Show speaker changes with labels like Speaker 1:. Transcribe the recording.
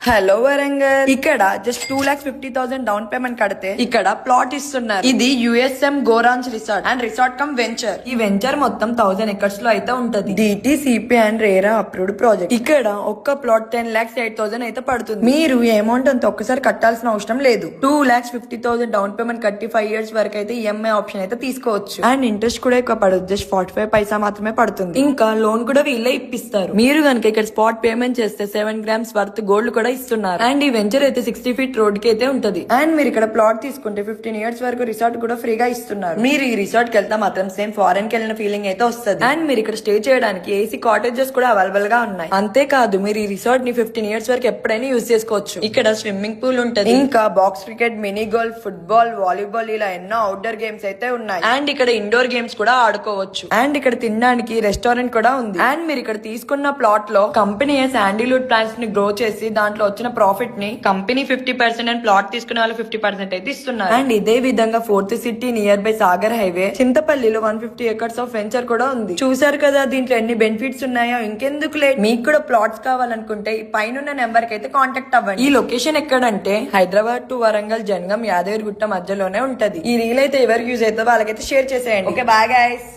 Speaker 1: Hello Warangal. ఇక్కడ just 2,50,000 down payment కడితే ఇక్కడ ప్లాట్ ఇస్తున్నారు. ఇది యుఎస్ఎం గోరాంజ్ resort and resort cum venture. ఈ వెంచర్ మొత్తం 1000 ఎకర్స్ లో అయితే ఉంటది. DTCP and RERA approved project. ఇక్కడ ఒక్క ప్లాట్ 10,08,000 అయితే పడుతుంది. మీరు ఈ అమౌంట్ అంతా ఒక్కసారి కట్టాల్సిన అవసరం లేదు. 2,50,000 డౌన్ పేమెంట్ కట్టి 5 years వరకు అయితే ఈఎంఐ ఆప్షన్ అయితే తీసుకోవచ్చు. అండ్ ఇంట్రెస్ట్ కూడా ఎక్కువ పడదు, జస్ట్ 45 పైసా మాత్రమే పడుతుంది. ఇంకా లోన్ కూడా వీళ్ళే ఇప్పిస్తారు. మీరు కనుక ఇక్కడ స్పాట్ పేమెంట్ చేస్తే 7 grams వర్త్ గోల్డ్ కూడా ఇస్తున్నారు. అండ్ ఈ వెంచర్ అయితే 60 feet రోడ్ కి అయితే ఉంటది. అండ్ మీరు ఇక్కడ ప్లాట్ తీసుకుంటే 15 years వరకు రిసార్ట్ కూడా ఫ్రీగా ఇస్తున్నారు. మీరు ఈ రిసార్ట్ కి వెళ్తే మాత్రం సేమ్ ఫారెన్ కి వెళ్ళిన ఫీలింగ్ అయితే వస్తుంది. అండ్ మీరు ఇక్కడ స్టే చేయడానికి ఏసీ కాటేజెస్ కూడా అవైలబుల్ గా ఉన్నాయి. అంతేకాదు మీరు ఈ రిసార్ట్ ని 15 years వరకు ఎప్పుడైనా యూజ్ చేసుకోవచ్చు. ఇక్కడ స్విమ్మింగ్ పూల్ ఉంటది, ఇంకా box cricket, mini golf, football, volleyball ఇలా ఎన్నో అవుట్డోర్ గేమ్స్ అయితే ఉన్నాయి. అండ్ ఇక్కడ ఇండోర్ గేమ్స్ కూడా ఆడుకోవచ్చు. అండ్ ఇక్కడ తినడానికి రెస్టారెంట్ కూడా ఉంది. అండ్ మీరు ఇక్కడ తీసుకున్న ప్లాట్ లో కంపెనీ శాండిల్వుడ్ ప్లాంట్స్ ని గ్రో చేసి దాంట్లో వచ్చిన ప్రాఫిట్ ని కంపెనీ 50% అండ్ ప్లాట్ తీసుకునే వాళ్ళు 50% అయితే ఇస్తున్నారు. అండ్ ఇదే విధంగా 4th city near by Sagar highway చింతపల్లిలో 150 acres ఆఫ్ వెంచర్ కూడా ఉంది. చూసారు కదా దీంట్లో ఎన్ని బెనిఫిట్స్ ఉన్నాయో. ఇంకెందుకు లేట్, మీకు కూడా ప్లాట్స్ కావాలనుకుంటే పైన నెంబర్ కి అయితే కాంటాక్ట్ అవ్వండి. ఈ లొకేషన్ ఎక్కడంటే హైదరాబాద్ టు వరంగల్ జనగం యాదగిరిగుట్ట మధ్యలోనే ఉంటది. ఈ రీల్ అయితే ఎవరికి యూజ్ అయితే వాళ్ళకైతే షేర్ చేసేయండి. Okay, bye guys.